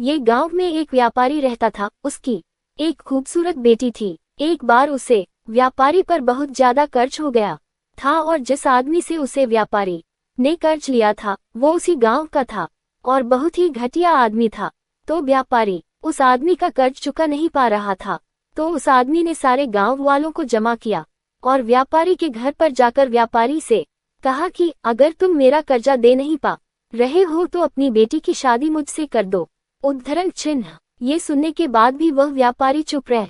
ये गांव में एक व्यापारी रहता था। उसकी एक खूबसूरत बेटी थी। एक बार उसे व्यापारी पर बहुत ज्यादा कर्ज हो गया था और जिस आदमी से उसे व्यापारी ने कर्ज लिया था वो उसी गांव का था और बहुत ही घटिया आदमी था। तो व्यापारी उस आदमी का कर्ज चुका नहीं पा रहा था। तो उस आदमी ने सारे गांव वालों को जमा किया और व्यापारी के घर पर जाकर व्यापारी से कहा कि अगर तुम मेरा कर्जा दे नहीं पा रहे हो तो अपनी बेटी की शादी मुझसे कर दो। उद्धरण चिन्ह। ये सुनने के बाद भी वह व्यापारी चुप रहा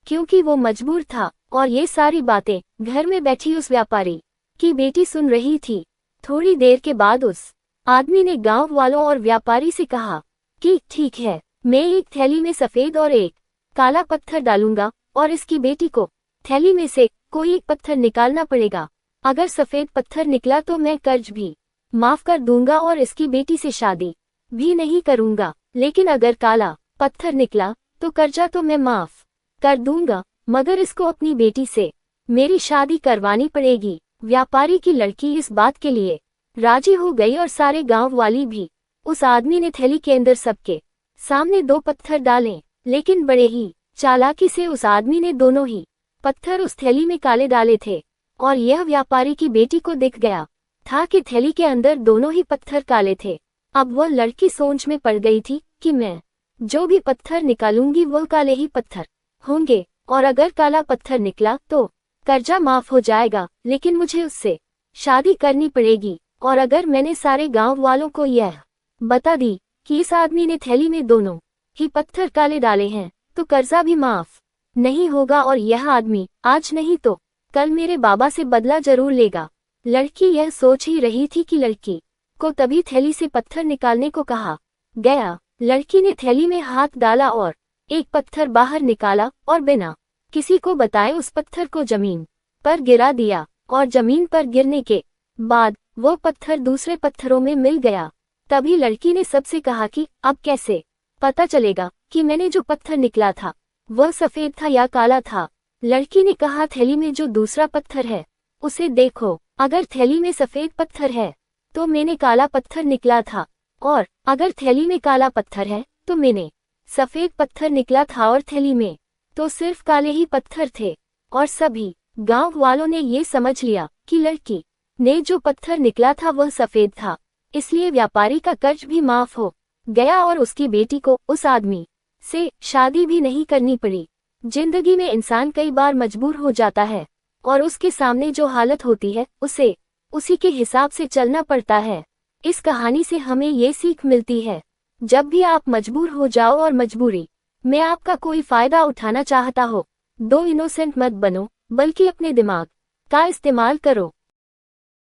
क्योंकि वो मजबूर था और ये सारी बातें घर में बैठी उस व्यापारी की बेटी सुन रही थी। थोड़ी देर के बाद उस आदमी ने गांव वालों और व्यापारी से कहा कि ठीक है, मैं एक थैली में सफेद और एक काला पत्थर डालूंगा और इसकी बेटी को थैली में से कोई एक पत्थर निकालना पड़ेगा। अगर सफेद पत्थर निकला तो मैं कर्ज भी माफ कर दूंगा और इसकी बेटी से शादी भी नहीं करूंगा, लेकिन अगर काला पत्थर निकला तो कर्जा तो मैं माफ कर दूंगा, मगर इसको अपनी बेटी से मेरी शादी करवानी पड़ेगी। व्यापारी की लड़की इस बात के लिए राजी हो गई और सारे गांव वाली भी। उस आदमी ने थैली के अंदर सबके सामने 2 पत्थर डाले, लेकिन बड़े ही चालाकी से उस आदमी ने दोनों ही पत्थर उस थैली में काले डाले थे और यह व्यापारी की बेटी को दिख गया था कि थैली के अंदर दोनों ही पत्थर काले थे। अब वह लड़की सोच में पड़ गई थी कि मैं जो भी पत्थर निकालूंगी वह काले ही पत्थर होंगे और अगर काला पत्थर निकला तो कर्जा माफ हो जाएगा, लेकिन मुझे उससे शादी करनी पड़ेगी। और अगर मैंने सारे गांव वालों को यह बता दी कि इस आदमी ने थैली में दोनों ही पत्थर काले डाले हैं तो कर्जा भी माफ नहीं होगा और यह आदमी आज नहीं तो कल मेरे बाबा से बदला जरूर लेगा। लड़की यह सोच ही रही थी कि लड़की को तभी थैली से पत्थर निकालने को कहा गया। लड़की ने थैली में हाथ डाला और एक पत्थर बाहर निकाला और बिना किसी को बताए उस पत्थर को जमीन पर गिरा दिया और जमीन पर गिरने के बाद वो पत्थर दूसरे पत्थरों में मिल गया। तभी लड़की ने सबसे कहा कि अब कैसे पता चलेगा कि मैंने जो पत्थर निकला था वह सफेद था या काला था। लड़की ने कहा थैली में जो दूसरा पत्थर है उसे देखो, अगर थैली में सफेद पत्थर है तो मैंने काला पत्थर निकला था और अगर थैली में काला पत्थर है तो मैंने सफेद पत्थर निकला था और थैली में तो सिर्फ काले ही पत्थर थे। और सभी गांव वालों ने ये समझ लिया कि लड़की ने जो पत्थर निकला था वह सफेद था, इसलिए व्यापारी का कर्ज भी माफ हो गया और उसकी बेटी को उस आदमी से शादी भी नहीं करनी पड़ी। जिंदगी में इंसान कई बार मजबूर हो जाता है और उसके सामने जो हालत होती है उसे उसी के हिसाब से चलना पड़ता है। इस कहानी से हमें ये सीख मिलती है, जब भी आप मजबूर हो जाओ और मजबूरी में आपका कोई फायदा उठाना चाहता हो, दो इनोसेंट मत बनो, बल्कि अपने दिमाग का इस्तेमाल करो।